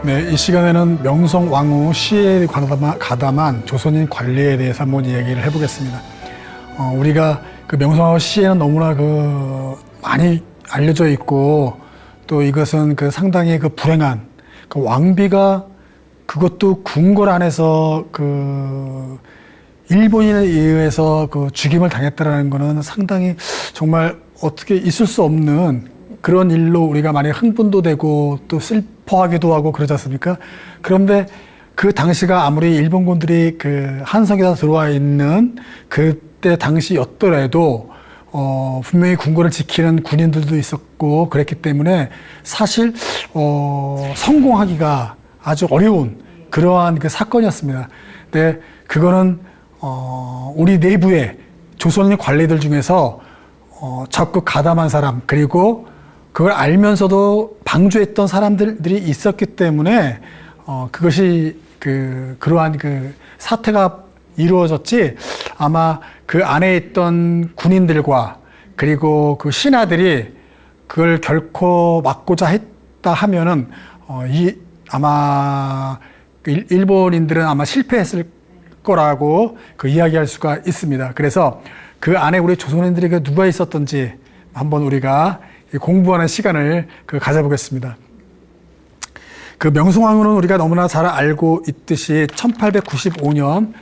네, 이 시간에는 명성 왕후 시해에 가담한 조선인 관리에 대해서 한번 이야기를 해보겠습니다. 우리가 그 명성 왕후 시해는 너무나 많이 알려져 있고, 또 이것은 상당히 불행한 왕비가, 그것도 궁궐 안에서 일본인에 의해서 죽임을 당했다라는 것은 상당히 정말 어떻게 있을 수 없는 그런 일로 우리가 많이 흥분도 되고 또 슬퍼하기도 하고 그러지 않습니까? 그런데 그 당시가 아무리 일본군들이 한성에 들어와 있는 그때 당시였더라도 분명히 궁궐을 지키는 군인들도 있었고 그랬기 때문에 사실 성공하기가 아주 어려운 그러한 사건이었습니다. 근데 그거는 우리 내부의 조선인 관리들 중에서 적극 가담한 사람, 그리고 그걸 알면서도 방조했던 사람들이 있었기 때문에 그것이 그러한 사태가 이루어졌지, 아마 그 안에 있던 군인들과 그리고 신하들이 그걸 결코 막고자 했다 하면은 아마 일본인들은 아마 실패했을 거라고 이야기할 수가 있습니다. 그래서 그 안에 우리 조선인들이 누가 있었던지 한번 우리가 공부하는 시간을 가져보겠습니다. 명성황후는 우리가 너무나 잘 알고 있듯이 1895년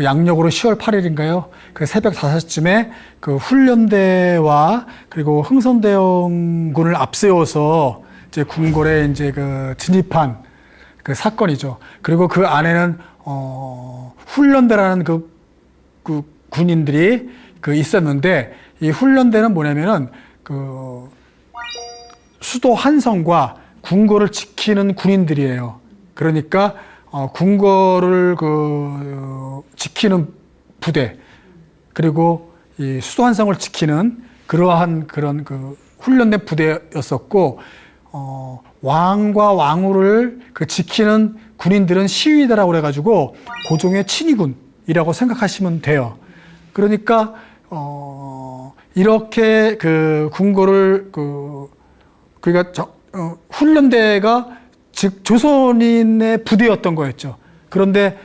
양력으로 10월 8일인가요? 새벽 5시쯤에 훈련대와 그리고 흥선대원군을 앞세워서 이제 궁궐에 진입한 사건이죠. 그리고 그 안에는 훈련대라는 군인들이 있었는데, 이 훈련대는 뭐냐면은 수도 한성과 궁궐을 지키는 군인들이에요. 그러니까 궁궐을 지키는 부대, 그리고 이 수도 한성을 지키는 그러한 그런 훈련된 부대였었고, 왕과 왕후를 지키는 군인들은 시위대라고 그래가지고 고종의 친위군이라고 생각하시면 돼요. 그러니까 이렇게 궁궐을 그러니까 훈련대가 즉 조선인의 부대였던 거였죠. 그런데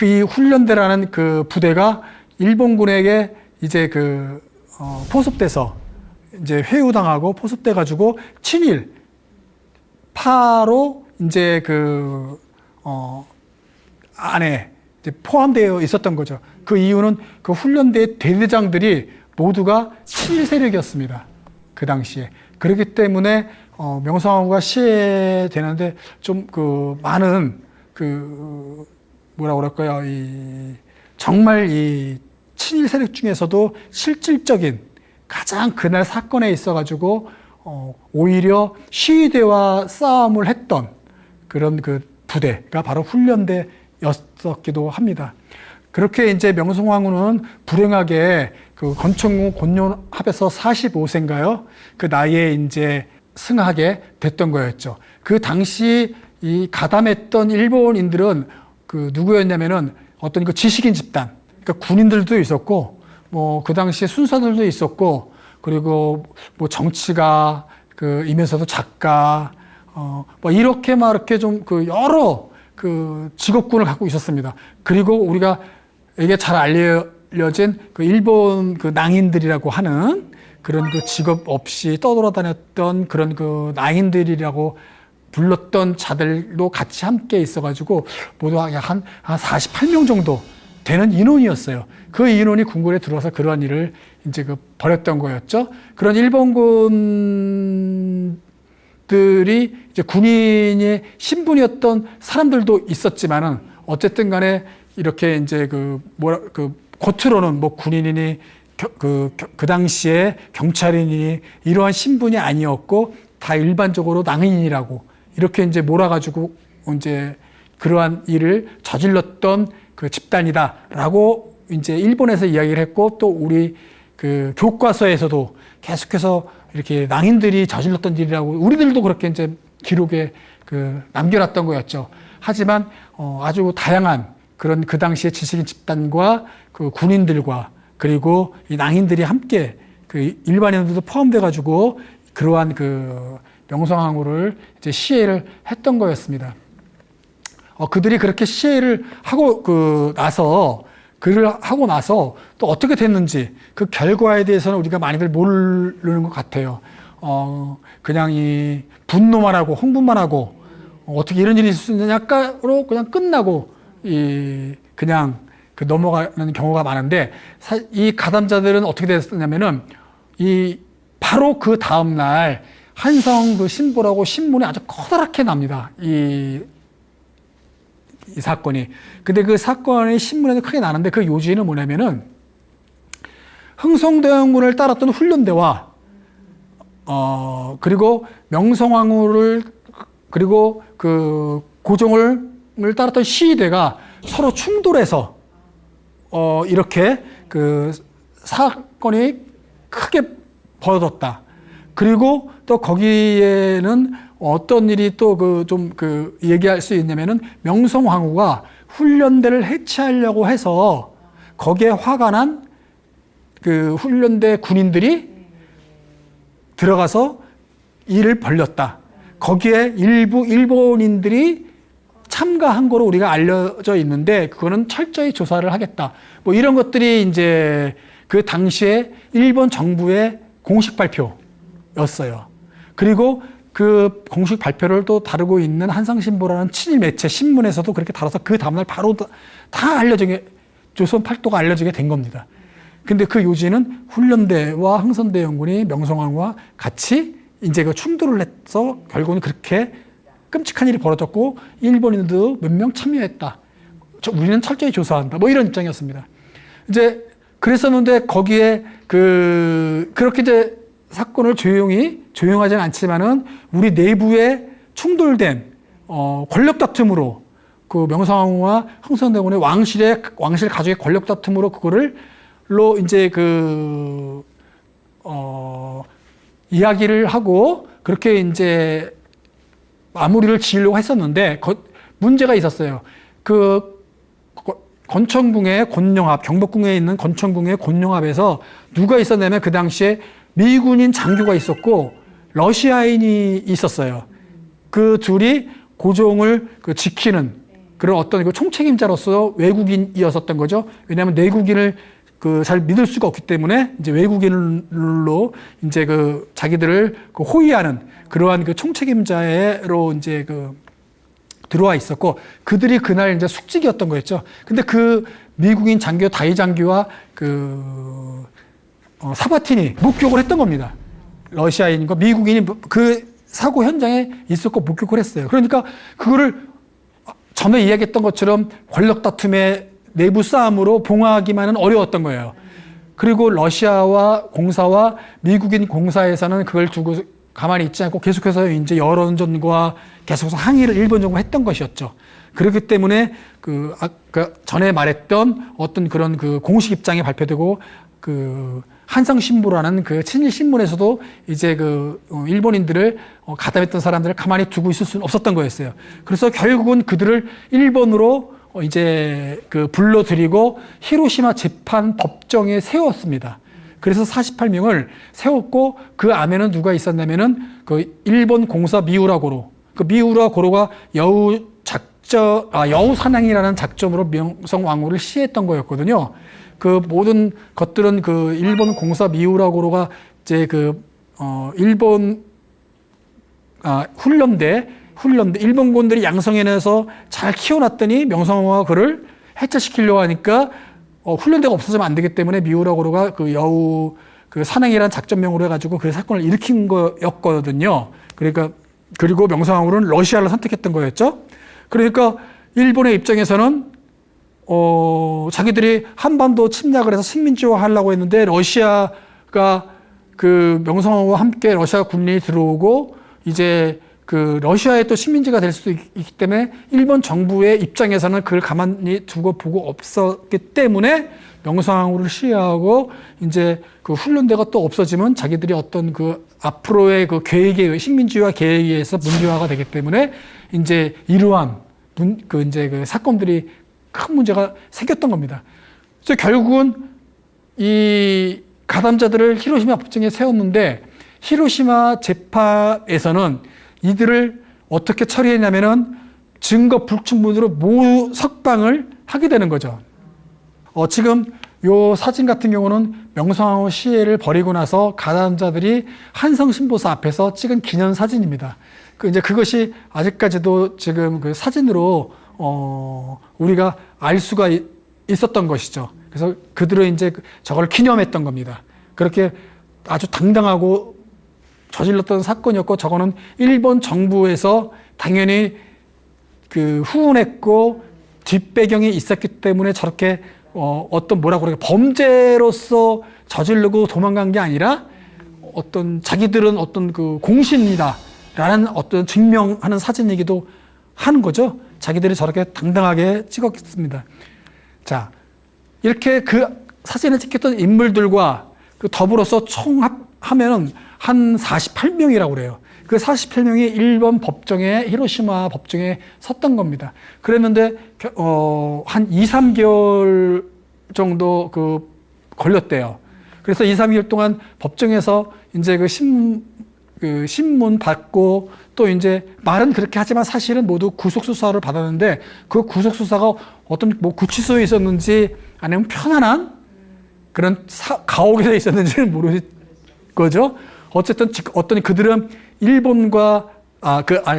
이 훈련대라는 부대가 일본군에게 이제 포섭돼서 이제 회유당하고 포섭돼 가지고 친일파로 이제 안에 이제 포함되어 있었던 거죠. 그 이유는 훈련대의 대대장들이 모두가 친일 세력이었습니다. 그 당시에. 그렇기 때문에 명성황후가 시해되는데 좀 많은 뭐라 그럴까요? 정말 이 친일 세력 중에서도 실질적인 가장 그날 사건에 있어가지고 오히려 시위대와 싸움을 했던 그런 부대가 바로 훈련대였었기도 합니다. 그렇게 이제 명성황후는 불행하게 건총후 곤욕합해서 45세인가요? 그 나이에 이제 승하게 됐던 거였죠. 그 당시 이 가담했던 일본인들은 누구였냐면은 어떤 지식인 집단, 그러니까 군인들도 있었고, 그 당시에 순사들도 있었고, 그리고 정치가 이면서도 작가, 이렇게 이렇게 좀 여러 직업군을 갖고 있었습니다. 그리고 우리가 이게 잘 알려진 일본 낭인들이라고 하는 그런 직업 없이 떠돌아다녔던 그런 낭인들이라고 불렀던 자들도 같이 함께 있어가지고 모두 한 48명 정도 되는 인원이었어요. 그 인원이 궁궐에 들어와서 그러한 일을 이제 벌였던 거였죠. 그런 일본군들이 이제 군인의 신분이었던 사람들도 있었지만은 어쨌든 간에 이렇게 이제 겉으로는 군인이니 그 당시에 경찰인이 이러한 신분이 아니었고 다 일반적으로 낭인이라고 이렇게 이제 몰아가지고 이제 그러한 일을 저질렀던 집단이다라고 이제 일본에서 이야기를 했고, 또 우리 교과서에서도 계속해서 이렇게 낭인들이 저질렀던 일이라고 우리들도 그렇게 이제 기록에 남겨놨던 거였죠. 하지만 아주 다양한 그런 그 당시의 지식인 집단과 군인들과 그리고 이 낭인들이 함께 일반인들도 포함돼 가지고 그러한 명성황후를 이제 시해를 했던 거였습니다. 그들이 그렇게 시해를 하고 나서 글을 하고 나서 또 어떻게 됐는지 그 결과에 대해서는 우리가 많이들 모르는 것 같아요. 그냥 이 분노만 하고 흥분만 하고 어떻게 이런 일이 있을 수 있느냐로 그냥 끝나고 그냥 넘어가는 경우가 많은데 이 가담자들은 어떻게 됐냐면은 바로 그 다음 날 한성 그 신보라고 신문에 아주 커다랗게 납니다. 이 사건이. 근데 그 사건이 신문에도 크게 나는데 그 요지는 뭐냐면은 흥성대원군을 따랐던 훈련대와 그리고 명성황후를 그리고 그 고종을 따랐던 시위대가 서로 충돌해서 이렇게 그 사건이 크게 벌어졌다. 그리고 또 거기에는 어떤 일이 또 얘기할 수 있냐면은 명성황후가 훈련대를 해체하려고 해서 거기에 화가 난 그 훈련대 군인들이 들어가서 일을 벌였다. 거기에 일부 일본인들이 참가한 거로 우리가 알려져 있는데 그거는 철저히 조사를 하겠다. 뭐 이런 것들이 이제 그 당시에 일본 정부의 공식 발표였어요. 그리고 그 공식 발표를 또 다루고 있는 한상신보라는 친일 매체 신문에서도 그렇게 다뤄서 그 다음날 바로 다 알려지게 조선 팔도가 알려지게 된 겁니다. 근데 그 요지는 훈련대와 흥선대원군이 명성황후와 같이 이제 그 충돌을 해서 결국은 그렇게 끔찍한 일이 벌어졌고 일본인도 몇 명 참여했다. 우리는 철저히 조사한다. 뭐 이런 입장이었습니다. 이제 그랬었는데 거기에 그렇게 이제 사건을 조용하지는 않지만은 우리 내부에 충돌된 권력 다툼으로 그 명성황후와 흥선대원군의 왕실 가족의 권력 다툼으로 그거를로 이제 이야기를 하고 그렇게 이제 마무리를 지으려고 했었는데 문제가 있었어요. 건천궁의 곤룡합, 경복궁에 있는 건천궁의 곤룡합에서 누가 있었냐면 그 당시에 미군인 장교가 있었고 러시아인이 있었어요. 그 둘이 고종을 지키는 그런 어떤 총책임자로서 외국인이었었던 거죠. 왜냐하면 내국인을 잘 믿을 수가 없기 때문에 이제 외국인으로 이제 자기들을 호위하는 그러한 총책임자로 이제 들어와 있었고 그들이 그날 이제 숙직이었던 거였죠. 근데 그 미국인 장교 다이 장교와 사바틴이 목격을 했던 겁니다. 러시아인과 미국인이 그 사고 현장에 있었고 목격을 했어요. 그러니까 그거를 전에 이야기했던 것처럼 권력 다툼의 내부 싸움으로 봉하기만은 어려웠던 거예요. 그리고 러시아와 공사와 미국인 공사에서는 그걸 두고 가만히 있지 않고 계속해서 이제 여론전과 계속해서 항의를 일본 정부가 했던 것이었죠. 그렇기 때문에 전에 말했던 어떤 그런 공식 입장이 발표되고 한성신보라는 친일 신문에서도 이제 일본인들을 가담했던 사람들을 가만히 두고 있을 수는 없었던 거였어요. 그래서 결국은 그들을 일본으로 이제 불러들이고 히로시마 재판 법정에 세웠습니다. 그래서 48명을 세웠고 그 안에는 누가 있었냐면은 일본 공사 미우라 고로. 미우라 고로가 여우 사냥이라는 작전으로 명성황후를 시해했던 거였거든요. 모든 것들은 일본 공사 미우라 고로가 이제 일본 훈련대 일본군들이 양성해내서 잘 키워놨더니 명성황후가 그를 해체시키려고 하니까 훈련대가 없어지면 안 되기 때문에 미우라 고로가 여우 사냥이라는 작전명으로 해가지고 그 사건을 일으킨 거였거든요. 그리고 명성황후는 러시아를 선택했던 거였죠. 그러니까 일본의 입장에서는 자기들이 한반도 침략을 해서 식민지화 하려고 했는데 러시아가 명성황후와 함께 러시아 군인이 들어오고 이제 러시아의 또 식민지가 될 수도 있기 때문에 일본 정부의 입장에서는 그걸 가만히 두고 보고 없었기 때문에 명성황후를 시해하고 이제 훈련대가 또 없어지면 자기들이 어떤 앞으로의 계획에 식민지화 계획에 의해서 문제화가 되기 때문에 이제 이러한 사건들이 큰 문제가 생겼던 겁니다. 그래서 결국은 이 가담자들을 히로시마 법정에 세웠는데 히로시마 재판에서는 이들을 어떻게 처리했냐면은 증거 불충분으로 모두 석방을 하게 되는 거죠. 지금 요 사진 같은 경우는 명성황후 시해를 벌이고 나서 가담자들이 한성신보사 앞에서 찍은 기념 사진입니다. 이제 그것이 아직까지도 지금 그 사진으로 우리가 알 수가 있었던 것이죠. 그래서 그들은 이제 저걸 기념했던 겁니다. 그렇게 아주 당당하고 저질렀던 사건이었고, 저거는 일본 정부에서 당연히 그 후원했고 뒷배경이 있었기 때문에 저렇게 어떤 뭐라고 그래요, 범죄로서 저지르고 도망간 게 아니라 어떤 자기들은 어떤 그 공신이다라는 어떤 증명하는 사진이기도 하는 거죠. 자기들이 저렇게 당당하게 찍었습니다. 자, 이렇게 그 사진에 찍혔던 인물들과 그 더불어서 총합하면 한 48명이라고 그래요. 그 48명이 일본 법정에, 히로시마 법정에 섰던 겁니다. 그랬는데 한 2, 3개월 정도 걸렸대요. 그래서 2, 3개월 동안 법정에서 이제 그 신문 받고, 또 이제 말은 그렇게 하지만 사실은 모두 구속수사를 받았는데, 그 구속수사가 어떤 뭐 구치소에 있었는지 아니면 편안한 그런 가옥에 돼 있었는지는 모르는 거죠. 어쨌든 어떤 그들은 일본과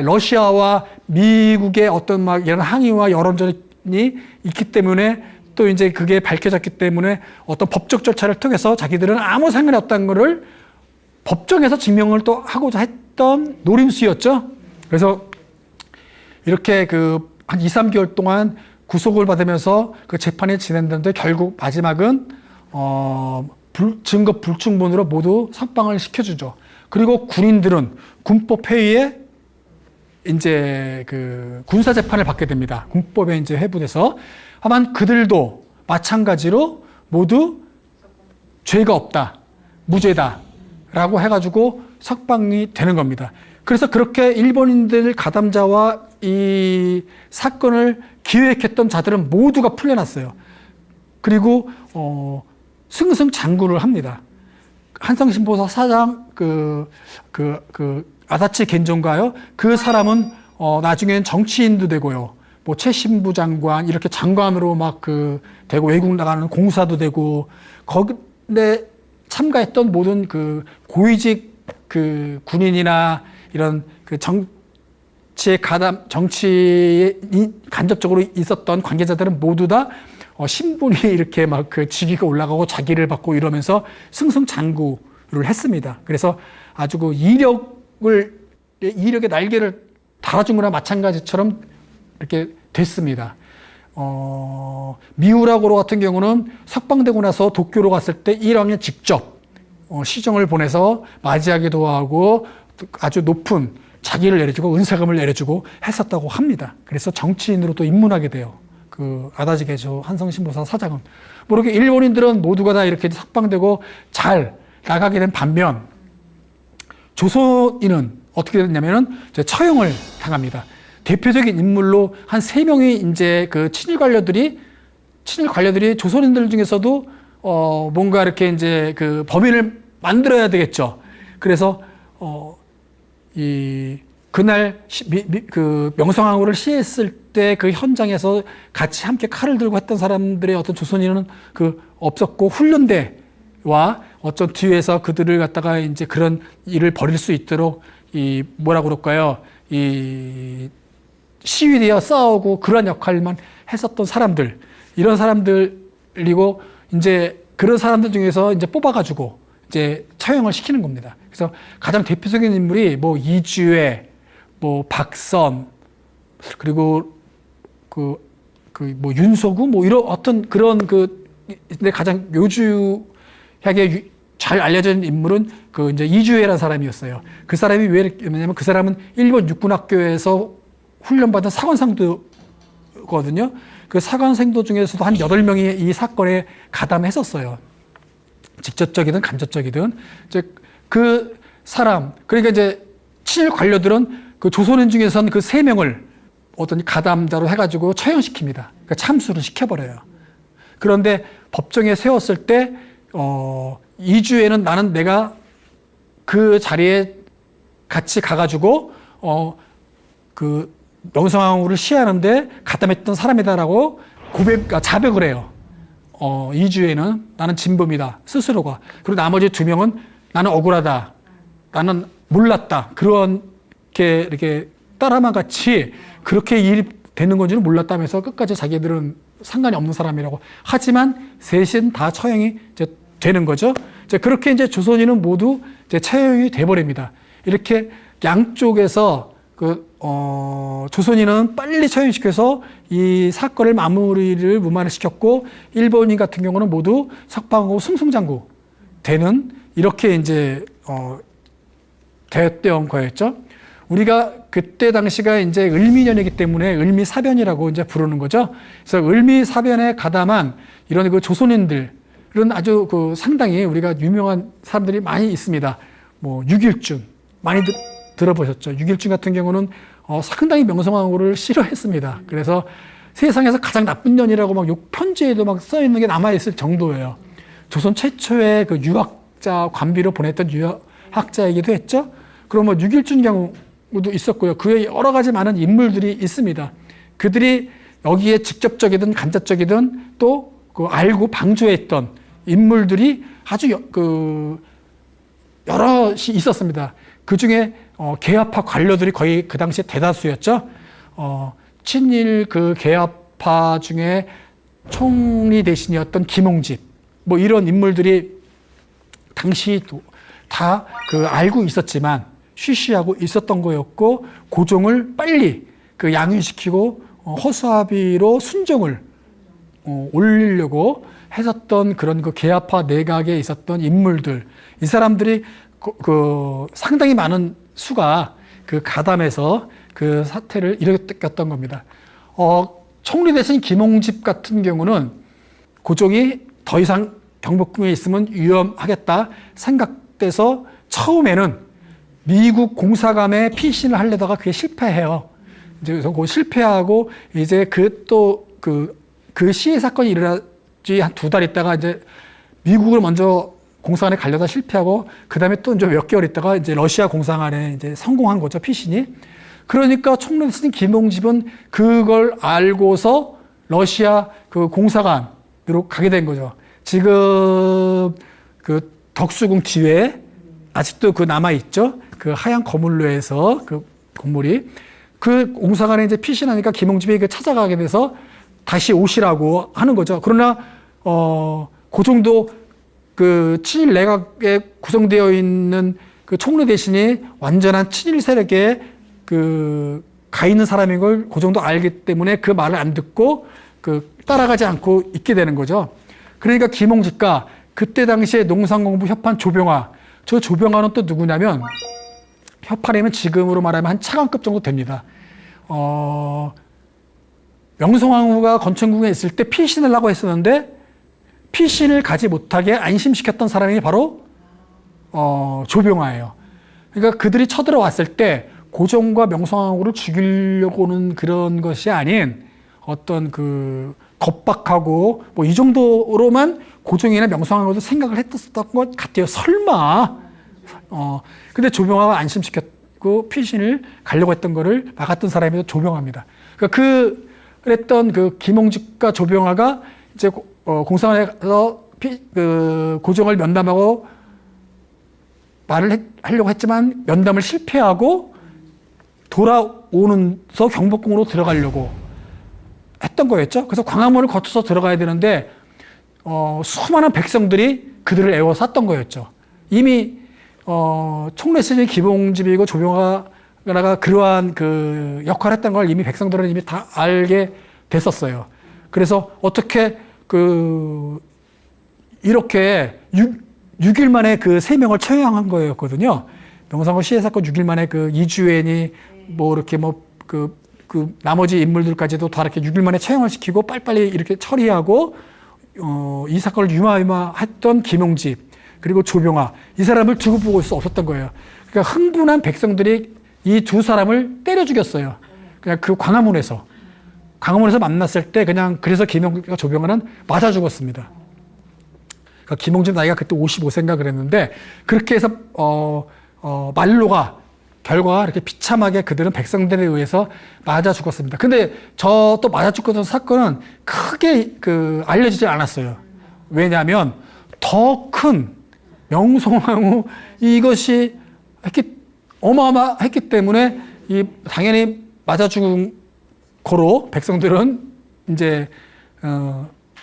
러시아와 미국의 어떤 막 이런 항의와 여론전이 있기 때문에, 또 이제 그게 밝혀졌기 때문에 어떤 법적 절차를 통해서 자기들은 아무 상관이 없다는 것을 법정에서 증명을 또 하고자 했던 노림수였죠. 그래서 이렇게 한 2, 3개월 동안 구속을 받으면서 그 재판이 진행되는데, 결국 마지막은 증거 불충분으로 모두 석방을 시켜주죠. 그리고 군인들은 군법회의에 이제 그 군사 재판을 받게 됩니다. 군법에 이제 회부돼서. 하만 그들도 마찬가지로 모두 죄가 없다, 무죄다라고 해가지고 석방이 되는 겁니다. 그래서 그렇게 일본인들 가담자와 이 사건을 기획했던 자들은 모두가 풀려났어요. 그리고 승승장구를 합니다. 한성신보사 사장 아다치 겐존가요? 그 사람은 나중에는 정치인도 되고요. 뭐 최신부 장관, 이렇게 장관으로 막 되고, 외국 나가는 공사도 되고, 거기에 참가했던 모든 그 고위직 군인이나 이런 정치에 간접적으로 있었던 관계자들은 모두 다 신분이 이렇게 막 직위가 올라가고 자기를 받고 이러면서 승승장구를 했습니다. 그래서 아주 이력의 날개를 달아준 거나 마찬가지처럼 이렇게 됐습니다. 미우라고로 같은 경우는 석방되고 나서 도쿄로 갔을 때 1학년 직접 시정을 보내서 맞이하기도 하고, 아주 높은 자기를 내려주고 은사금을 내려주고 했었다고 합니다. 그래서 정치인으로 또 입문하게 돼요. 아다치 겐존 한성신보사 사장은. 모르게 일본인들은 모두가 다 이렇게 석방되고 잘 나가게 된 반면, 조선인은 어떻게 됐냐면은 처형을 당합니다. 대표적인 인물로 한 3명의 이제 친일 관료들이 조선인들 중에서도 뭔가 이렇게 이제 범인을 만들어야 되겠죠. 그래서 그날 명성황후를 시했을 때 그 현장에서 같이 함께 칼을 들고 했던 사람들의 어떤 조선인은 없었고, 훈련대와 어떤 뒤에서 그들을 갖다가 이제 그런 일을 벌일 수 있도록 뭐라고 그럴까요? 시위되어 싸우고 그런 역할만 했었던 사람들, 이런 사람들이고, 이제 그런 사람들 중에서 이제 뽑아가지고 이제 처형을 시키는 겁니다. 그래서 가장 대표적인 인물이 뭐 이주혜, 뭐 박선, 그리고 뭐 윤석우, 뭐 이런 어떤 그런 근데 가장 묘주하게 잘 알려진 인물은 이제 이주혜라는 사람이었어요. 그 사람이 왜냐면 그 사람은 일본 육군학교에서 훈련받은 사관생도거든요. 그 사관생도 중에서도 한 8명이 이 사건에 가담했었어요. 직접적이든 간접적이든. 이제 그 사람, 그러니까 이제 친일 관료들은 조선인 중에서는 3명을 어떤 가담자로 해가지고 처형시킵니다. 그러니까 참수를 시켜버려요. 그런데 법정에 세웠을 때, 이주에는 나는 내가 그 자리에 같이 가가지고 그 명성황후를 시해하는데 가담했던 사람이다라고 자백을 해요. 이주에는 나는 진범이다 스스로가. 그리고 나머지 2명은 나는 억울하다, 나는 몰랐다, 그렇게 이렇게 따라만 같이 그렇게 일이 되는 건지는 몰랐다면서 끝까지 자기들은 상관이 없는 사람이라고. 하지만 셋은 다 처형이 이제 되는 거죠. 이제 그렇게 이제 조선인은 모두 이제 처형이 돼버립니다. 이렇게 양쪽에서 조선인은 빨리 처형시켜서 이 사건을 마무리를 무마를 시켰고, 일본인 같은 경우는 모두 석방하고 승승장구 되는, 이렇게 이제 되었던 거였죠. 우리가 그때 당시가 이제 을미년이기 때문에 을미사변이라고 이제 부르는 거죠. 그래서 을미사변에 가담한 이런 그 조선인들은 아주 그 상당히 우리가 유명한 사람들이 많이 있습니다. 뭐 유길준 많이 들어보셨죠. 유길준 같은 경우는 상당히 명성황후를 싫어했습니다. 그래서 세상에서 가장 나쁜 년이라고 막 욕편지에도 막 써 있는 게 남아 있을 정도예요. 조선 최초의 그 유학자 관비로 보냈던 유학자이기도 했죠. 그럼 뭐 유길준 경우도 있었고요. 그 외에 여러 가지 많은 인물들이 있습니다. 그들이 여기에 직접적이든 간접적이든 또 그 알고 방조했던 인물들이 아주 여럿이 있었습니다. 그 중에 계합파 관료들이 거의 그 당시에 대다수였죠. 친일 그 계합파 중에 총리 대신이었던 김홍집, 뭐 이런 인물들이 당시도 다 그 알고 있었지만 쉬쉬하고 있었던 거였고, 고종을 빨리 그 양위시키고 허수아비로 순정을 올리려고 했었던 그런 그 계합파 내각에 있었던 인물들, 이 사람들이 상당히 많은 수가 그 가담해서 그 사태를 일으켰던 겁니다. 총리 대신 김홍집 같은 경우는 고종이 더 이상 경복궁에 있으면 위험하겠다 생각돼서 처음에는 미국 공사감에 피신을 하려다가 그게 실패해요. 이제 그래서 그 실패하고 이제 그 시해 사건이 일어나지 한 2달 있다가 이제 미국을 먼저 공사관에 가려다 실패하고, 그 다음에 또 이제 몇 개월 있다가 이제 러시아 공사관에 이제 성공한 거죠, 피신이. 그러니까 총리 대신 김홍집은 그걸 알고서 러시아 그 공사관으로 가게 된 거죠. 지금 그 덕수궁 뒤에 아직도 그 남아있죠. 그 하얀 거물로 해서 그 건물이. 그 공사관에 이제 피신하니까 김홍집이 그 찾아가게 돼서 다시 오시라고 하는 거죠. 그러나, 고종도 그 친일 내각에 구성되어 있는 그 총리 대신이 완전한 친일 세력에 가 있는 사람인 걸 고종도 알기 때문에 그 말을 안 듣고 따라가지 않고 있게 되는 거죠. 그러니까 김홍집과 그때 당시에 농산공부 협판 조병화, 저 조병화는 또 누구냐면, 협판이면 지금으로 말하면 한 차관급 정도 됩니다. 명성황후가 건천궁에 있을 때 피신을 하고 했었는데, 피신을 가지 못하게 안심시켰던 사람이 바로 조병화예요. 그러니까 그들이 쳐들어왔을 때 고종과 명성황후를 죽이려고는 그런 것이 아닌 어떤 그 겁박하고 뭐 이 정도로만 고종이나 명성황후도 생각을 했었던 것 같아요. 설마. 근데 조병화가 안심시켰고 피신을 가려고 했던 거를 막았던 사람이 조병화입니다. 그러니까 그랬던 그 김홍집과 조병화가 이제 공사관에 가서 고종을 면담하고 말을 하려고 했지만 면담을 실패하고 돌아오면서 경복궁으로 들어가려고 했던 거였죠. 그래서 광화문을 거쳐서 들어가야 되는데 수많은 백성들이 그들을 에워쌌던 거였죠. 이미 총례신이 김홍집이고 조병화가 그러한 그 역할을 했던 걸 이미 백성들은 이미 다 알게 됐었어요. 그래서 어떻게 이렇게 6일 만에 그 3명을 처형한 거였거든요. 명성황후 시해 사건 6일 만에 그 이주엔이 뭐 이렇게 그 나머지 인물들까지도 다 이렇게 6일 만에 처형을 시키고 빨리빨리 이렇게 처리하고 이 사건을 유마했던 김홍집 그리고 조병화, 이 사람을 두고 보고 수 없었던 거예요. 그러니까 흥분한 백성들이 이 2사람을 때려 죽였어요. 그냥 그 광화문에서 만났을 때 그냥, 그래서 김홍집과 조병화는 맞아 죽었습니다. 김홍진 나이가 그때 55세인가 그랬는데 그렇게 해서 결과가 이렇게 비참하게 그들은 백성들에 의해서 맞아 죽었습니다. 근데 저 또 맞아 죽었던 사건은 크게 알려지지 않았어요. 왜냐하면 더 큰 명성황후 이것이 어마어마했기 때문에 당연히 맞아 죽은 거로 백성들은 이제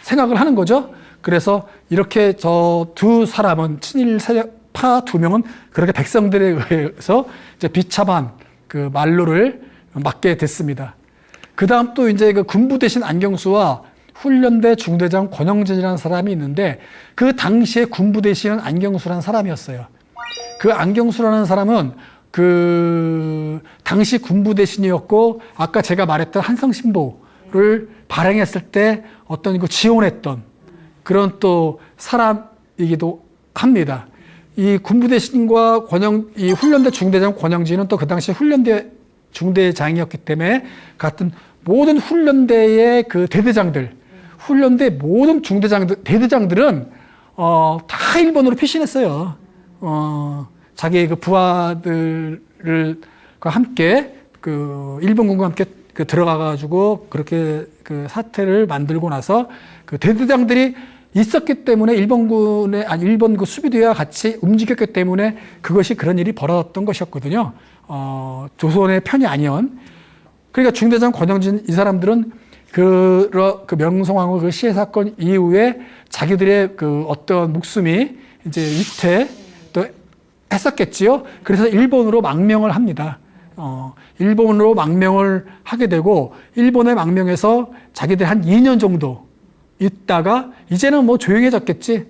생각을 하는 거죠. 그래서 이렇게 저 두 사람은 친일 세력파 두 명은 그렇게 백성들에 의해서 이제 비참한 그 만로를 맞게 됐습니다. 그 다음 또 이제 그 군부 대신 안경수와 훈련대 중대장 권영진이라는 사람이 있는데 그 당시에 군부 대신은 안경수라는 사람이었어요. 그 안경수라는 사람은 그 당시 군부 대신이었고 아까 제가 말했던 한성신보를 발행했을 때 어떤 그 지원했던 그런 또 사람이기도 합니다. 이 군부 대신과 이 훈련대 중대장 권영진은 또 그 당시 훈련대 중대장이었기 때문에 같은 모든 훈련대의 그 대대장들, 훈련대 모든 대대장들은 다 일본으로 피신했어요. 자기 그 부하들과 함께 일본군과 함께 들어가가지고 그렇게 그 사태를 만들고 나서 그 대대장들이 있었기 때문에 일본 그 수비대와 같이 움직였기 때문에 그것이 그런 일이 벌어졌던 것이었거든요. 조선의 편이 아니었. 그러니까 중대장 권영진 이 사람들은 그 명성황후 그 시해 사건 이후에 자기들의 그 어떤 목숨이 이제 위태 또 했었겠지요. 그래서 일본으로 망명을 합니다. 일본으로 망명을 하게 되고 일본에 망명해서 자기들 한 2년 정도 있다가 이제는 뭐 조용해졌겠지.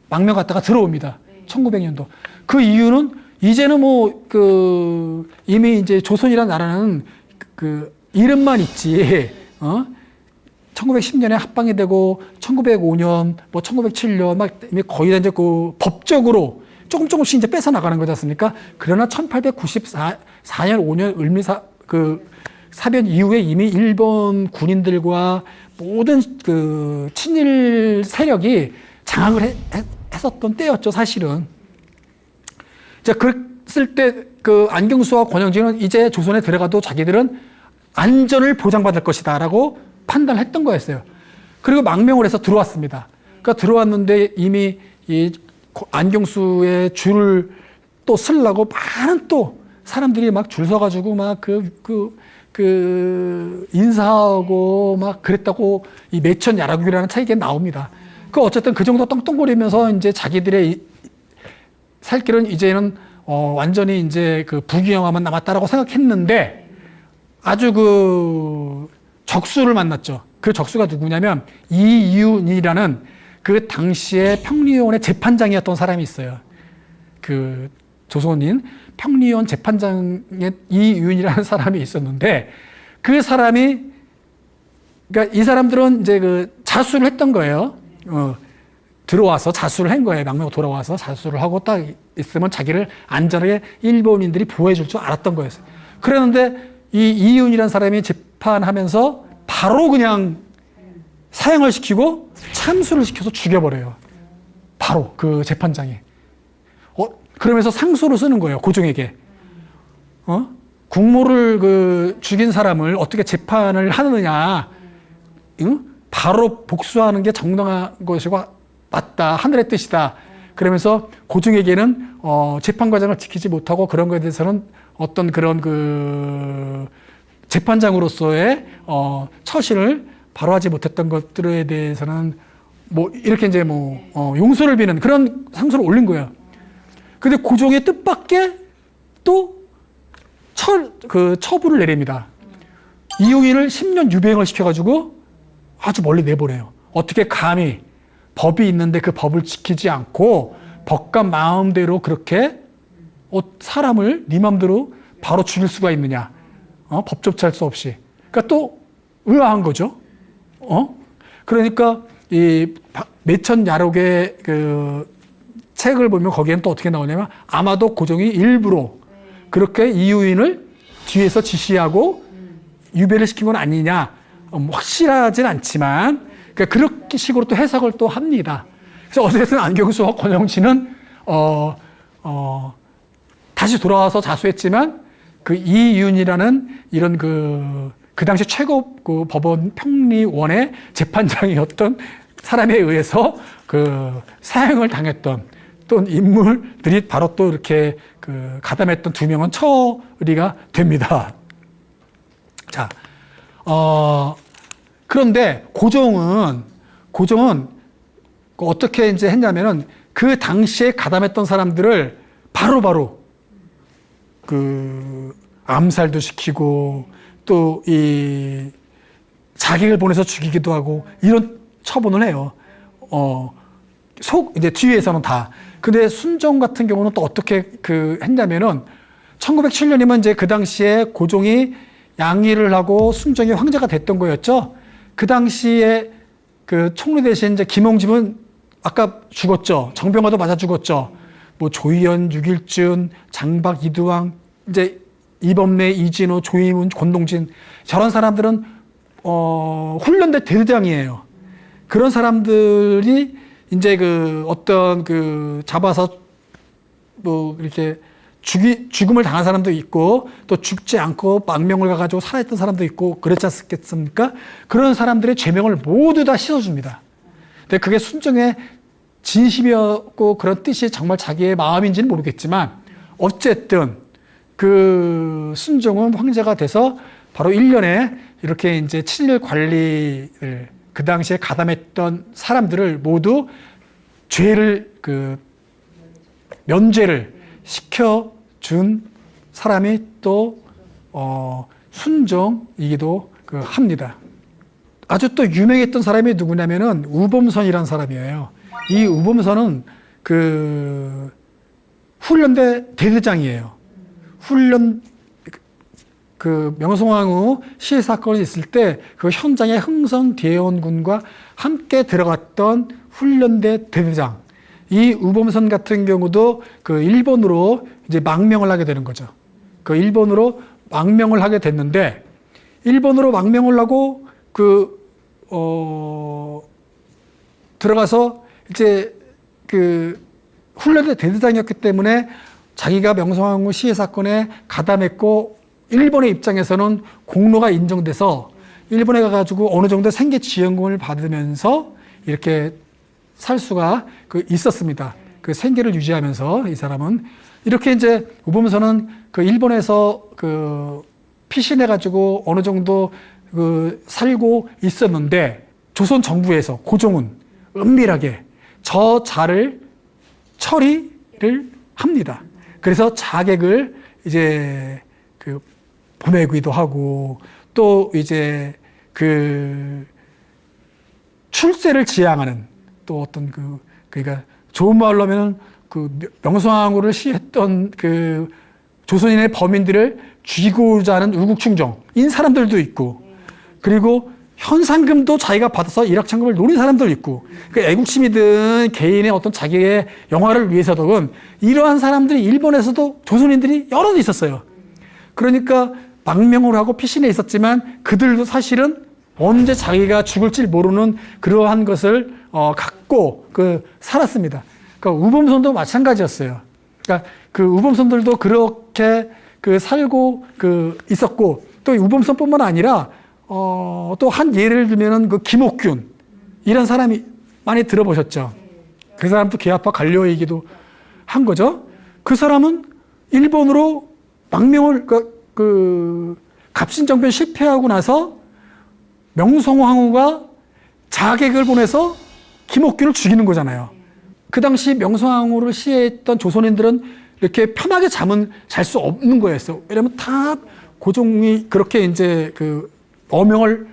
망명 갔다가 들어옵니다. 1900년도. 그 이유는 이제는 이미 이제 조선이라는 나라는 이름만 있지. 1910년에 합방이 되고 1905년, 1907년 막 이미 거의 다 이제 법적으로 조금씩 이제 뺏어 나가는 거지 않습니까? 그러나 1894년 5년 사변 이후에 이미 일본 군인들과 모든 친일 세력이 장악을 했었던 때였죠, 사실은. 자, 그랬을 때 안경수와 권영진은 이제 조선에 들어가도 자기들은 안전을 보장받을 것이다라고 판단을 했던 거였어요. 그리고 망명을 해서 들어왔습니다. 그러니까 들어왔는데 이미 이 안경수의 줄을 또 쓰려고 많은 또 사람들이 막 줄 서가지고 막 인사하고 막 그랬다고 이 매천 야라국이라는 책에 나옵니다. 어쨌든 그 정도 떵떵거리면서 이제 자기들의 살 길은 이제는 완전히 이제 부귀영화만 남았다라고 생각했는데 아주 적수를 만났죠. 그 적수가 누구냐면 이윤이라는 그 당시에 평리원의 재판장이었던 사람이 있어요. 조선인 평리원 재판장의 이윤이라는 사람이 있었는데 그 사람이 그러니까 이 사람들은 이제 자수를 했던 거예요. 들어와서 자수를 한 거예요. 망명 돌아와서 자수를 하고 딱 있으면 자기를 안전하게 일본인들이 보호해 줄 줄 알았던 거였어요. 그랬는데 이 이윤이라는 사람이 재판하면서 바로 그냥 사형을 시키고 참수를 시켜서 죽여버려요. 바로 그 재판장이. 그러면서 상소를 쓰는 거예요. 고종에게. 국모를 죽인 사람을 어떻게 재판을 하느냐. 바로 복수하는 게 정당한 것이고 맞다. 하늘의 뜻이다. 그러면서 고종에게는 재판 과정을 지키지 못하고 그런 것에 대해서는 어떤 그런 재판장으로서의 처신을 바로 하지 못했던 것들에 대해서는 이렇게 이제 용서를 비는 그런 상소를 올린 거예요. 근데 고종의 뜻밖의 또 처분을 내립니다. 이용인을 10년 유배형을 시켜가지고 아주 멀리 내보내요. 어떻게 감히 법이 있는데 그 법을 지키지 않고 법관 마음대로 그렇게 사람을 네 마음대로 바로 죽일 수가 있느냐. 법조차 할 수 없이. 그러니까 또 의아한 거죠. 그러니까 이 매천 야록의 책을 보면 거기에는 또 어떻게 나오냐면 아마도 고종이 일부러 그렇게 이유인을 뒤에서 지시하고 유배를 시킨 건 아니냐. 확실하진 않지만 그렇게 식으로 또 해석을 또 합니다. 그래서 어쨌든 안경수와 권영진은 다시 돌아와서 자수했지만 그 이윤이라는 이런 그 당시 최고 그 법원 평리원의 재판장이었던 사람에 의해서 그 사형을 당했던 또 인물들이 바로 또 이렇게 그 가담했던 두 명은 처리가 됩니다. 자, 그런데 고종은 어떻게 이제 했냐면은 그 당시에 가담했던 사람들을 바로바로 그 암살도 시키고 또 이 자객을 보내서 죽이기도 하고 이런 처분을 해요. 이제 뒤에서는 다. 근데 순종 같은 경우는 또 어떻게 그 했냐면은 1907년이면 이제 그 당시에 고종이 양위를 하고 순종이 황제가 됐던 거였죠. 그 당시에 그 총리 대신 이제 김홍집은 아까 죽었죠. 정병화도 맞아 죽었죠. 뭐 조희연, 유길준, 장박, 이두왕, 이제 이범래, 이진호, 조이문, 권동진 저런 사람들은 훈련대 대대장이에요. 그런 사람들이 이제 그 어떤 그 잡아서 뭐 이렇게 죽음을 당한 사람도 있고 또 죽지 않고 망명을 가가지고 살아있던 사람도 있고 그랬지 않겠습니까? 그런 사람들의 죄명을 모두 다 씻어줍니다. 근데 그게 순종의 진심이었고 그런 뜻이 정말 자기의 마음인지는 모르겠지만 어쨌든 그 순종은 황제가 돼서 바로 1년에 이렇게 이제 친일 관리를 그 당시에 가담했던 사람들을 모두 죄를 그 면죄를 시켜준 사람이 또 순종이기도 합니다. 아주 또 유명했던 사람이 누구냐면은 우범선이라는 사람이에요. 이 우범선은 그 훈련대 대대장이에요. 훈련 그 명성황후 시해 사건이 있을 때 그 현장에 흥선대원군과 함께 들어갔던 훈련대 대대장. 이 우범선 같은 경우도 그 일본으로 이제 망명을 하게 되는 거죠. 그 일본으로 망명을 하게 됐는데 일본으로 망명을 하고 들어가서 이제 그 훈련대 대대장이었기 때문에 자기가 명성황후 시해 사건에 가담했고 일본의 입장에서는 공로가 인정돼서 일본에 가가지고 어느 정도 생계지원금을 받으면서 이렇게 살 수가 있었습니다. 그 생계를 유지하면서 이 사람은 이렇게 이제 우범선은 그 일본에서 그 피신해가지고 어느 정도 그 살고 있었는데 조선 정부에서 고종은 은밀하게 저 자를 처리를 합니다. 그래서 자객을 이제 그 보내기도 하고 또 이제 그 출세를 지향하는 또 어떤 그러니까 좋은 말로 하면은 그 명성황후를 시했던 그 조선인의 범인들을 죽이고자 하는 우국충정인 사람들도 있고 그리고 현상금도 자기가 받아서 일확천금을 노린 사람도 있고 그 애국심이든 개인의 어떤 자기의 영화를 위해서든 이러한 사람들이 일본에서도 조선인들이 여러 있었어요. 그러니까 망명을 하고 피신해 있었지만 그들도 사실은 언제 자기가 죽을지 모르는 그러한 것을 갖고 살았습니다. 그러니까 우범선도 마찬가지였어요. 그러니까 그 우범선들도 그렇게 살고 있었고 또 우범선뿐만 아니라 또 한 예를 들면은 그 김옥균 이런 사람이 많이 들어보셨죠. 그 사람도 계아파 관료이기도 한 거죠. 그 사람은 일본으로 망명을 갑신정변 실패하고 나서 명성황후가 자객을 보내서 김옥균을 죽이는 거잖아요. 그 당시 명성황후를 시해했던 조선인들은 이렇게 편하게 잠은 잘 수 없는 거였어요. 왜냐면 다 고종이 그렇게 이제 어명을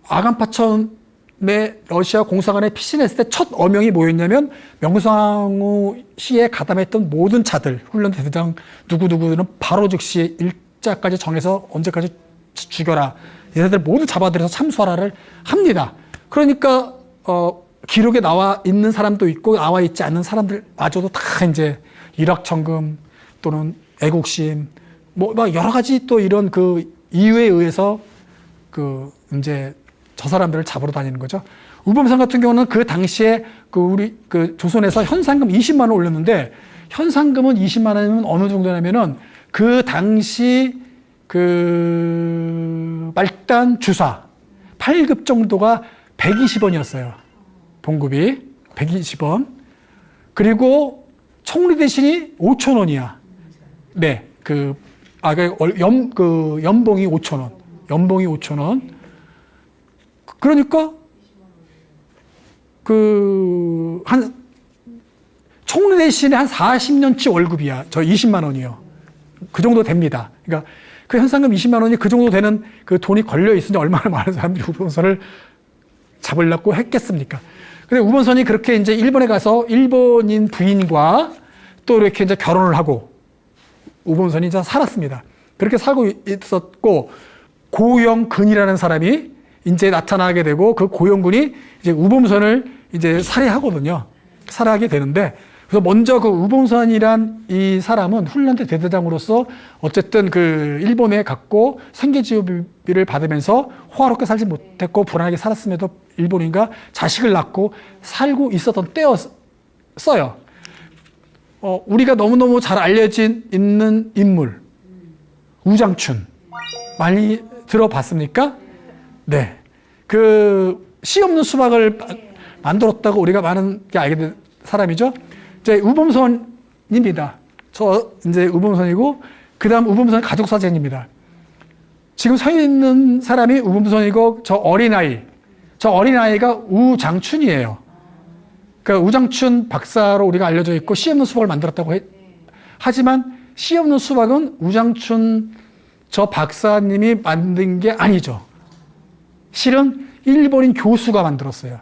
아간파천의 러시아 공사관에 피신했을 때 첫 어명이 뭐였냐면 명성황후 시에 가담했던 모든 자들 훈련 대대장 누구누구는 바로 즉시 일자까지 정해서 언제까지 죽여라. 얘네들 모두 잡아들여서 참수하라를 합니다. 그러니까 기록에 나와 있는 사람도 있고 나와 있지 않는 사람들마저도 다 이제 일확천금 또는 애국심 뭐 여러 가지 또 이런 이유에 의해서 이제 저 사람들을 잡으러 다니는 거죠. 우범선 같은 경우는 그 당시에 우리 조선에서 현상금 20만 원 올렸는데, 현상금은 20만 원이면 어느 정도냐면은 그 당시 말단 주사 8급 정도가 120원이었어요. 봉급이 120원. 그리고 총리 대신이 5천 원이야. 네, 연봉이 5천 원. 연봉이 5천 원. 그러니까 총리 대신에 한 40년치 월급이야. 저 20만 원이요. 그 정도 됩니다. 그러니까 그 현상금 20만 원이 그 정도 되는 그 돈이 걸려 있으니 얼마나 많은 사람들이 우범선을 잡으려고 했겠습니까? 근데 우범선이 그렇게 이제 일본에 가서 일본인 부인과 또 이렇게 이제 결혼을 하고 우범선이 이제 살았습니다. 그렇게 살고 있었고, 고영근이라는 사람이 이제 나타나게 되고, 그 고영근이 이제 우범선을 이제 살해하거든요. 살해하게 되는데, 그래서 먼저 그 우범선이란 이 사람은 훈련대 대대장으로서 어쨌든 일본에 갔고 생계지원비를 받으면서 호화롭게 살지 못했고 불안하게 살았음에도 일본인과 자식을 낳고 살고 있었던 때였어요. 우리가 너무너무 잘 알려진 있는 인물, 우장춘. 많이 들어봤습니까? 네. 씨 없는 수박을 만들었다고 우리가 많은 게 알게 된 사람이죠. 이제 우범선입니다. 저 이제 우범선이고, 그 다음 우범선 가족 사진입니다. 지금 서 있는 사람이 우범선이고, 저 어린아이가 우장춘이에요. 그러니까 우장춘 박사로 우리가 알려져 있고, 씨 없는 수박을 만들었다고 하지만, 씨 없는 수박은 우장춘 저 박사님이 만든 게 아니죠. 실은 일본인 교수가 만들었어요.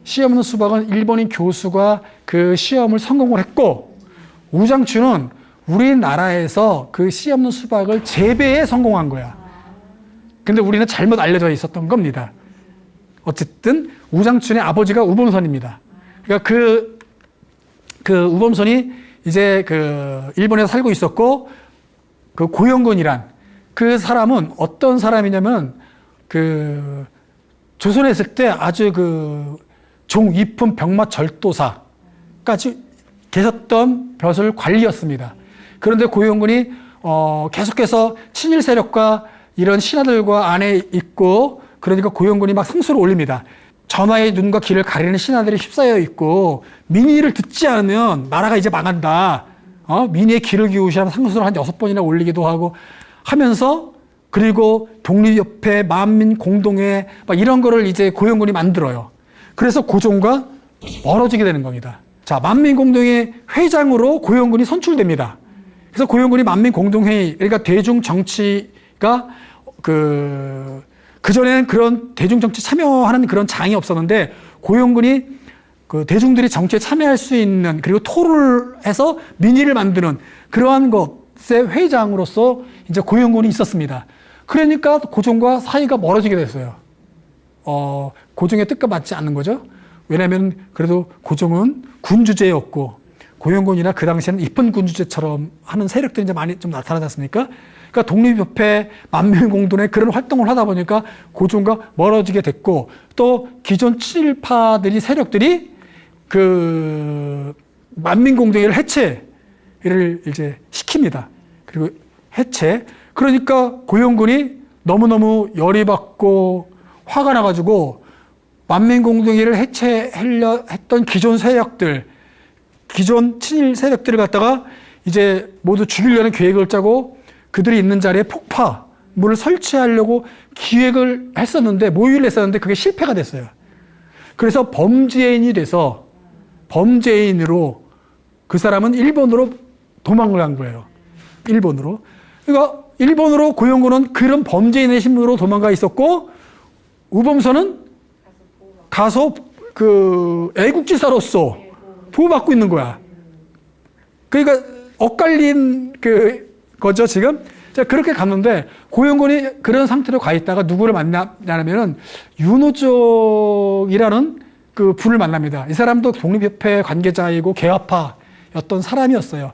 씨 없는 수박은 일본인 교수가 그 시험을 성공을 했고, 우장춘은 우리나라에서 그 씨 없는 수박을 재배에 성공한 거야. 근데 우리는 잘못 알려져 있었던 겁니다. 어쨌든 우장춘의 아버지가 우범선입니다. 그러니까 그 우범선이 이제 일본에 살고 있었고, 고영근이란 그 사람은 어떤 사람이냐면 조선에 있을 때 아주 종이품 병마 절도사까지 계셨던 벼슬 관리였습니다. 그런데 고영근이 계속해서 친일 세력과 이런 신하들과 안에 있고, 그러니까 고영근이 막 상소를 올립니다. 전하의 눈과 귀를 가리는 신하들이 휩싸여 있고, 민의를 듣지 않으면 나라가 이제 망한다. 민의의 귀를 기울이시라는 상소를 한 6번이나 올리기도 하고 하면서, 그리고 독립협회, 만민공동회 막 이런 거를 이제 고영근이 만들어요. 그래서 고종과 멀어지게 되는 겁니다. 자, 만민공동회 회장으로 고영근이 선출됩니다. 그래서 고영근이 만민공동회의, 그러니까 대중정치가 그전에는 그런 대중정치 참여하는 그런 장이 없었는데, 고영근이 대중들이 정치에 참여할 수 있는, 그리고 토론을 해서 민의를 만드는 그러한 것의 회장으로서 이제 고영근이 있었습니다. 그러니까 고종과 사이가 멀어지게 됐어요. 고종의 뜻과 맞지 않는 거죠. 왜냐하면 그래도 고종은 군주제였고, 고영근이나 그 당시에는 이쁜 군주제처럼 하는 세력들이 이제 많이 좀 나타나지 않습니까? 그러니까 독립협회, 만민공동회 그런 활동을 하다 보니까 고종과 멀어지게 됐고, 또 기존 친일파들이 세력들이 만민공동회를 해체를 이제 시킵니다. 그리고 해체. 그러니까 고영근이 너무너무 열이 받고 화가 나가지고 만민공동회를 해체하려 했던 기존 세력들, 기존 친일 세력들을 갖다가 이제 모두 죽이려는 계획을 짜고, 그들이 있는 자리에 폭파물을 설치하려고 기획을 했었는데, 모의를 했었는데 그게 실패가 됐어요. 그래서 범죄인이 돼서, 범죄인으로 그 사람은 일본으로 도망을 간 거예요. 일본으로. 그러니까 일본으로 고영근은 그런 범죄인의 신분으로 도망가 있었고, 우범선은 가서 애국지사로서 보호받고 있는 거야. 그러니까 엇갈린 거죠, 지금. 자, 그렇게 갔는데, 고영근이 그런 상태로 가 있다가 누구를 만나냐면은, 윤호적이라는 분을 만납니다. 이 사람도 독립협회 관계자이고 개화파였던 사람이었어요.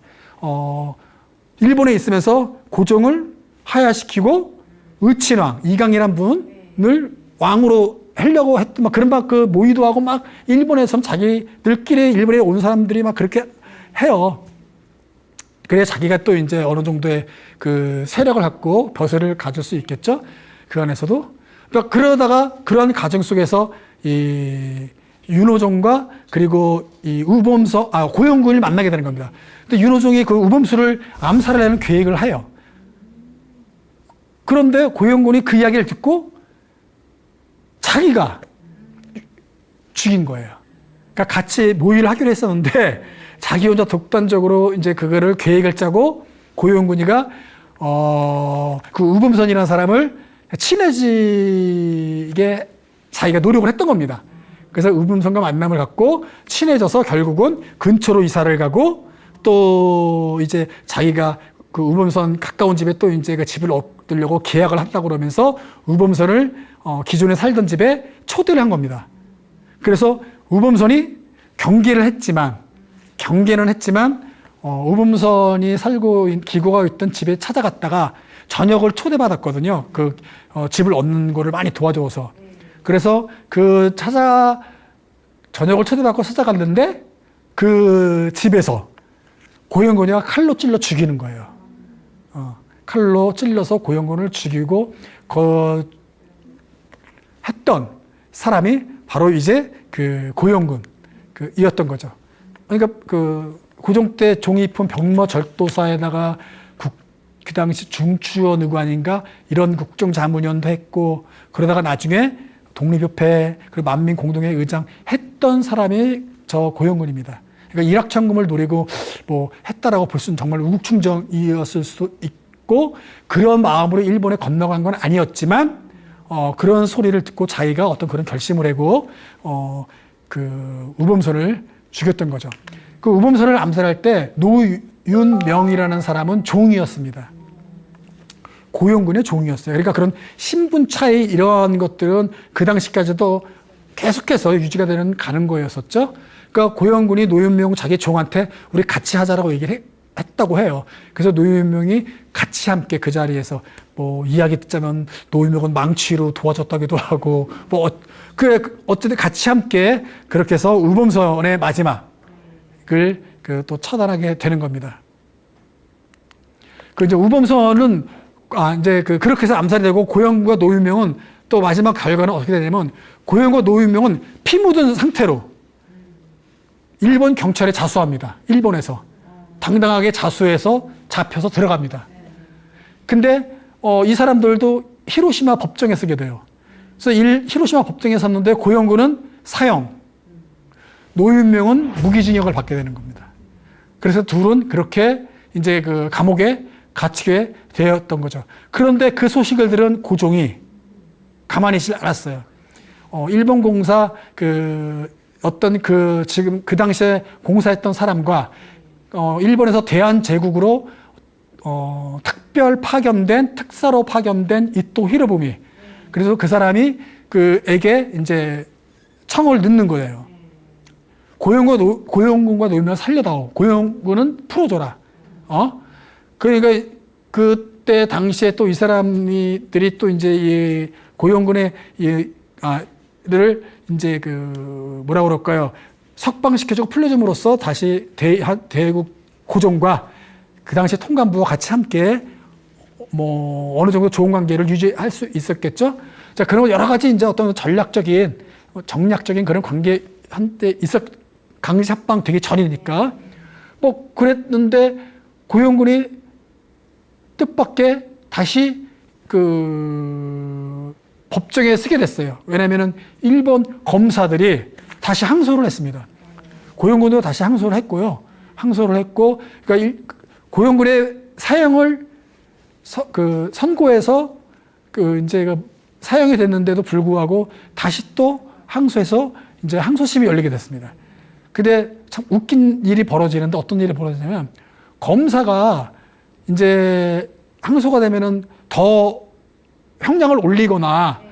일본에 있으면서 고종을 하야시키고, 의친왕, 이강이란 분을 왕으로 하려고 했던 막 그런 막 그 모의도 하고 막 일본에서는 자기들끼리 일본에 온 사람들이 막 그렇게 해요. 그래야 자기가 또 이제 어느 정도의 그 세력을 갖고 벼슬을 가질 수 있겠죠. 그 안에서도. 그러니까 그러다가 그런 과정 속에서 이 윤호종과 그리고 이 고영군을 만나게 되는 겁니다. 근데 윤호종이 그 우범수를 암살을 하는 계획을 해요. 그런데 고영군이 그 이야기를 듣고 자기가 죽인 거예요. 그러니까 같이 모의를 하기로 했었는데 자기 혼자 독단적으로 이제 그거를 계획을 짜고 고영군이가 그 우범선이라는 사람을 친해지게 자기가 노력을 했던 겁니다. 그래서 우범선과 만남을 갖고 친해져서 결국은 근처로 이사를 가고 또 이제 자기가 그 우범선 가까운 집에 또 이제 그 집을 얻으려고 계약을 한다고 그러면서 우범선을 기존에 살던 집에 초대를 한 겁니다. 그래서 우범선이 경계는 했지만 우범선이 기고가 있던 집에 찾아갔다가 저녁을 초대받았거든요. 그 집을 얻는 거를 많이 도와줘서. 그래서 저녁을 초대받고 찾아갔는데 그 집에서 고영군이가 칼로 찔러 죽이는 거예요. 칼로 찔러서 고영군을 죽이고 했던 사람이 바로 이제 그 고영군 이었던 거죠. 그러니까 그 고종 때 종이 입은 병머절도사에다가 그 당시 중추원 의관인가 이런 국정자문위원도 했고 그러다가 나중에 독립협회 그리고 만민공동회 의장 했던 사람이 저 고영군입니다. 그러니까 일확천금을 노리고 뭐 했다라고 볼 수는 정말 우국충정이었을 수도 있고 그런 마음으로 일본에 건너간 건 아니었지만 그런 소리를 듣고 자기가 어떤 그런 결심을 하고 그 우범선을 죽였던 거죠. 그 우범선을 암살할 때 노윤명이라는 사람은 종이었습니다. 고영군의 종이었어요. 그러니까 그런 신분 차이 이런 것들은 그 당시까지도 계속해서 유지가 가는 거였었죠. 그러니까 고영군이 노윤명 자기 종한테 우리 같이 하자라고 얘기를 했다고 해요. 그래서 노윤명이 같이 함께 그 자리에서 뭐 이야기 듣자면 노윤명은 망치로 도와줬다기도 하고 뭐 어쨌든 같이 함께 그렇게 해서 우범선의 마지막을 또 처단하게 되는 겁니다. 그 이제 우범선은 이제 그렇게 해서 암살이 되고 고영군과 노윤명은 또 마지막 결과는 어떻게 되냐면 고영군과 노윤명은 피 묻은 상태로 일본 경찰에 자수합니다. 일본에서 당당하게 자수해서 잡혀서 들어갑니다. 근데 이 사람들도 히로시마 법정에 서게 돼요. 그래서 히로시마 법정에 섰는데 고영군은 사형, 노윤명은 무기징역을 받게 되는 겁니다. 그래서 둘은 그렇게 이제 그 감옥에 갇히게 되었던 거죠. 그런데 그 소식을 들은 고종이 가만히 있지 않았어요. 일본 공사 어떤 지금 그 당시에 공사했던 사람과 일본에서 대한제국으로 특사로 파견된 이토 히로부미. 그래서 그 사람이 에게 이제 청을 넣는 거예요. 고영군과 노윤명을 살려다오. 고영군은 풀어줘라. 그러니까 그때 당시에 또 이 사람들이 또 이제 이 고영군의 를 이제 뭐라 그럴까요? 석방시켜주고 풀려줌으로써 다시 대국 고종과 그 당시 통감부와 같이 함께 뭐 어느 정도 좋은 관계를 유지할 수 있었겠죠. 자, 그런 여러 가지 이제 어떤 전략적인 정략적인 그런 관계 한때 강제 합방 되기 전이니까 뭐 그랬는데 고영군이 뜻밖의 다시 법정에 서게 됐어요. 왜냐면은 일본 검사들이 다시 항소를 했습니다. 고영군도 다시 항소를 했고요. 그러니까 고영군의 사형을 선고해서 이제 사형이 됐는데도 불구하고 다시 또 항소해서 이제 항소심이 열리게 됐습니다. 근데 참 웃긴 일이 벌어지는데 어떤 일이 벌어지냐면 검사가 이제 항소가 되면은 더 형량을 올리거나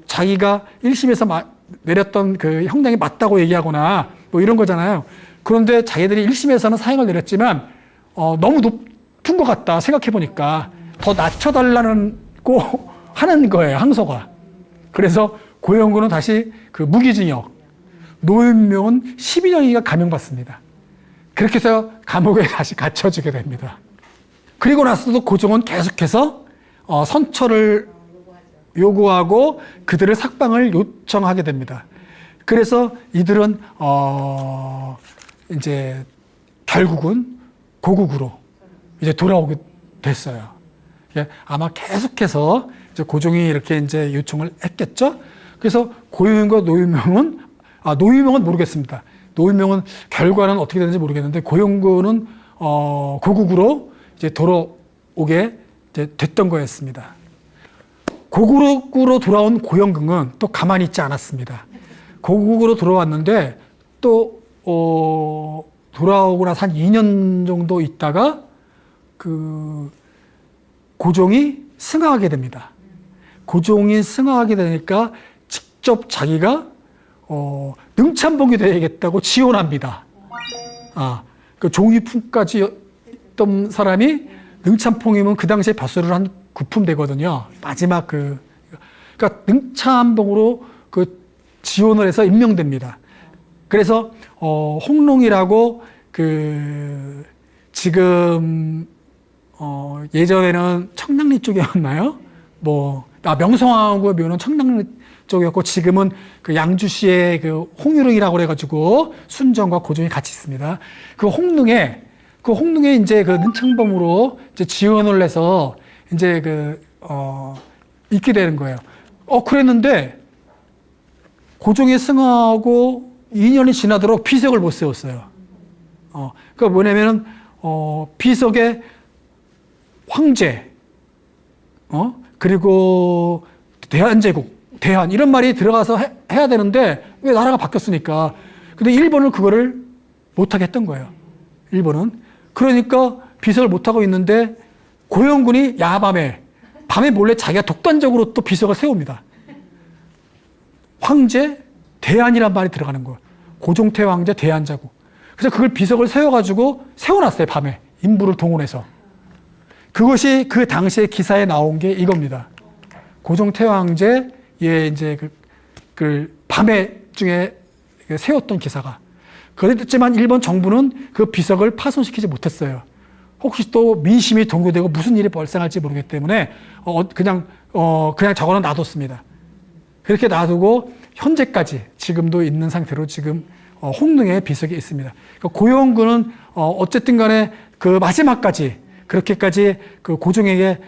자기가 1심에서 내렸던 그 형량이 맞다고 얘기하거나 뭐 이런 거잖아요. 그런데 자기들이 1심에서는 사형을 내렸지만 너무 높은 것 같다 생각해 보니까 더 낮춰달라고 하는 거예요, 항소가. 그래서 고영군은 다시 그 무기징역, 노윤명은 12년이가 감형받습니다. 그렇게 해서 감옥에 다시 갇혀지게 됩니다. 그리고 나서도 고종은 계속해서 선처를 요구하고 그들을 삭방을 요청하게 됩니다. 그래서 이들은 이제 결국은 고국으로 이제 돌아오게 됐어요. 아마 계속해서 이제 고종이 이렇게 이제 요청을 했겠죠. 그래서 고영과 노유명은 노유명은 모르겠습니다. 노유명은 결과는 어떻게 되는지 모르겠는데 고영군은 고국으로 이제 돌아오게 이제 됐던 거였습니다. 고국으로 돌아온 고영궁은 또 가만히 있지 않았습니다. 고국으로 돌아왔는데 또 돌아오고 나서 한 2년 정도 있다가 그 고종이 승하하게 됩니다. 고종이 승하하게 되니까 직접 자기가 능참봉이 되야겠다고 지원합니다. 그 종이품까지 했던 사람이 능참봉이면 그 당시에 벼슬을 한 9품 되거든요. 마지막 그러니까 능참봉으로 그 지원을 해서 임명됩니다. 그래서 홍롱이라고 그 지금 예전에는 청량리 쪽이었나요? 명성황후의 묘는 청량리 쪽이었고 지금은 그 양주시의 그 홍유릉이라고 그래가지고 순정과 고종이 같이 있습니다. 그 홍릉에 이제 그 능창범으로 이제 지원을 해서 이제 있게 되는 거예요. 그랬는데 고종이 승하하고 2년이 지나도록 비석을 못 세웠어요. 그러니까 뭐냐면은 비석에 황제, 그리고 대한제국, 대한 이런 말이 들어가서 해야 되는데 왜 나라가 바뀌었으니까. 근데 일본은 그거를 못하게 했던 거예요. 일본은. 그러니까 비석을 못하고 있는데 고영군이 밤에 몰래 자기가 독단적으로 또 비석을 세웁니다. 황제, 대한이란 말이 들어가는 거예요. 고종태 황제, 대한자국. 그래서 그걸 비석을 세워놨어요. 밤에. 인부를 동원해서. 그것이 그 당시에 기사에 나온 게 이겁니다. 고종태 황제의 이제 밤에 중에 세웠던 기사가. 그랬지만 일본 정부는 그 비석을 파손시키지 못했어요. 혹시 또 민심이 동요되고 무슨 일이 발생할지 모르기 때문에 그냥 저거는 놔뒀습니다. 그렇게 놔두고 현재까지 지금도 있는 상태로 지금 홍릉에 비석이 있습니다. 그러니까 고영군은 어쨌든 간에 그 마지막까지 그렇게까지 그 고종에게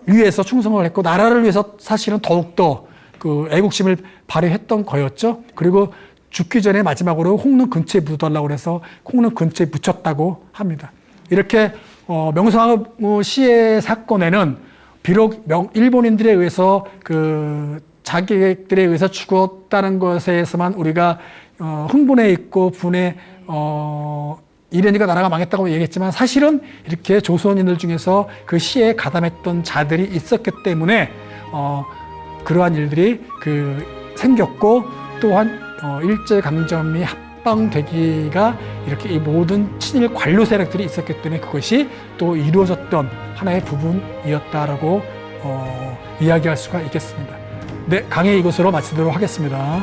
위해서 충성을 했고 나라를 위해서 사실은 더욱더 그 애국심을 발휘했던 거였죠. 그리고 죽기 전에 마지막으로 홍릉 근처에 묻어달라고 해서 홍릉 근처에 묻혔다고 합니다. 이렇게 명성황후 시해 사건에는 비록 일본인들에 의해서 자객들에 의해서 죽었다는 것에서만 우리가 흥분해 있고 분해 이래니까 나라가 망했다고 얘기했지만 사실은 이렇게 조선인들 중에서 그 시에 가담했던 자들이 있었기 때문에 그러한 일들이 생겼고 또한 일제강점기 합방되기가 이렇게 이 모든 친일 관료 세력들이 있었기 때문에 그것이 또 이루어졌던 하나의 부분이었다라고 이야기할 수가 있겠습니다. 네, 강의 이것으로 마치도록 하겠습니다.